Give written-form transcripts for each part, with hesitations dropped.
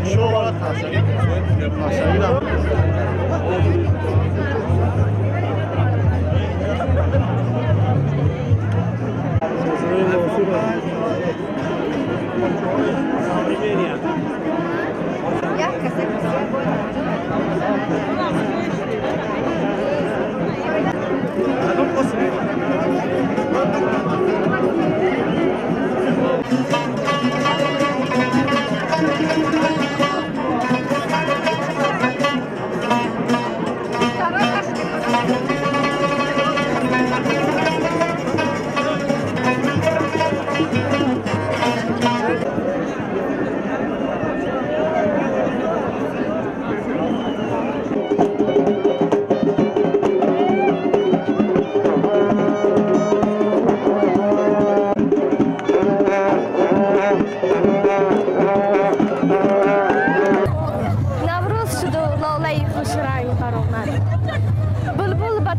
شغل تشریف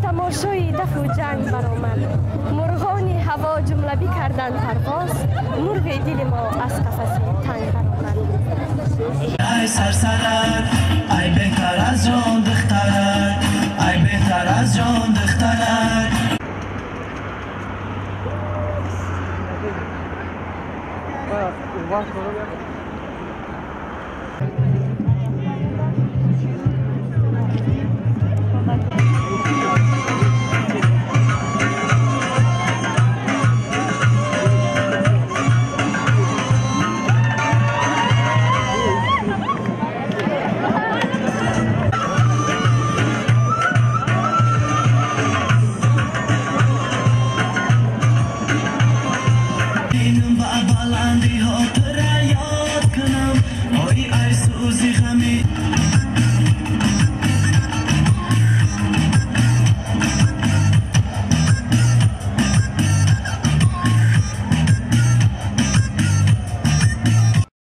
تماشای دف و جنگ برآمد مرغان هوا جمله بی کردن پرواز مرغ دل ما از قفس تنگ برآمد ای سرسرک ای بهتر از جان دخترک ای بهتر از جان دخترک اون وقت